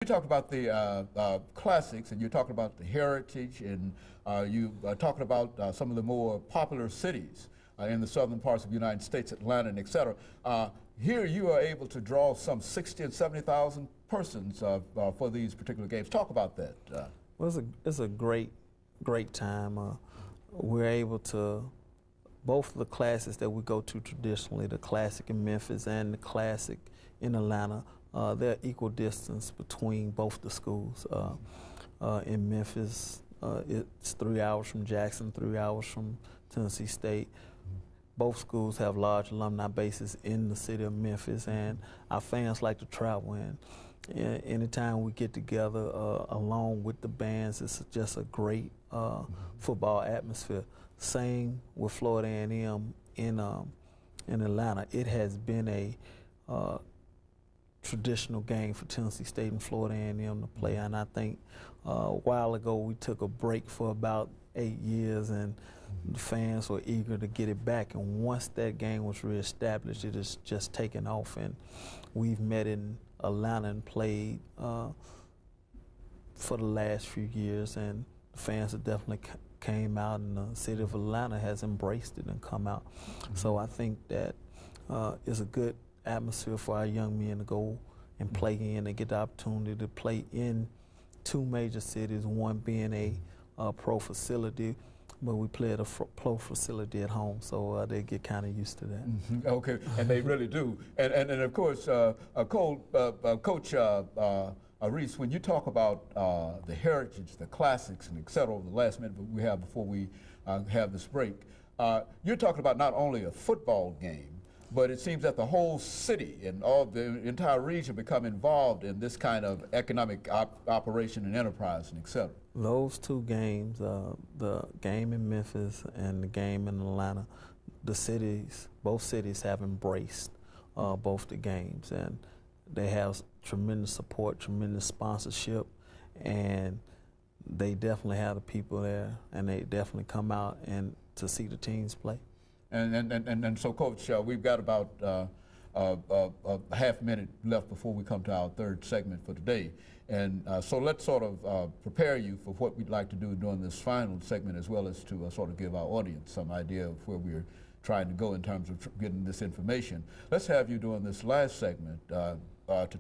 You talked about the classics, and you talked about the heritage, and you talking about some of the more popular cities in the southern parts of the United States, Atlanta, and et cetera. Here you are able to draw some 60 and 70,000 persons for these particular games. Talk about that. Well, it's a great time. We're able to, both of the classes that we go to traditionally, the classic in Memphis and the classic in Atlanta, they're equal distance between both the schools. In Memphis, it's 3 hours from Jackson, 3 hours from Tennessee State. Both schools have large alumni bases in the city of Memphis, and our fans like to travel in. Anytime we get together along with the bands, it's just a great football atmosphere. Same with Florida A&M in Atlanta. It has been a traditional game for Tennessee State and Florida A&M to play, and I think a while ago we took a break for about 8 years, and the fans were eager to get it back. And once that game was reestablished, it has just taken off, and we've met in Atlanta and played for the last few years, and the fans have definitely came out, and the city of Atlanta has embraced it and come out. So I think that is a good atmosphere for our young men to go and play in and get the opportunity to play in 2 major cities, one being a pro facility, but we play at a pro facility at home, so they get kind of used to that. Mm-hmm. Okay, and they really do. And of course, Coach Reese, when you talk about the heritage, the classics, and et cetera, over the last minute we have before we have this break, you're talking about not only a football game, but it seems that the whole city and all the entire region become involved in this kind of economic operation and enterprise and et cetera. Those 2 games, the game in Memphis and the game in Atlanta, both cities have embraced both the games, and they have tremendous support, tremendous sponsorship, and they definitely have the people there, and they definitely come out and to see the teams play. And so, Coach, we've got about a half minute left before we come to our 3rd segment for today. And so let's sort of prepare you for what we'd like to do during this final segment, as well as to sort of give our audience some idea of where we're trying to go in terms of getting this information. Let's have you during this last segment to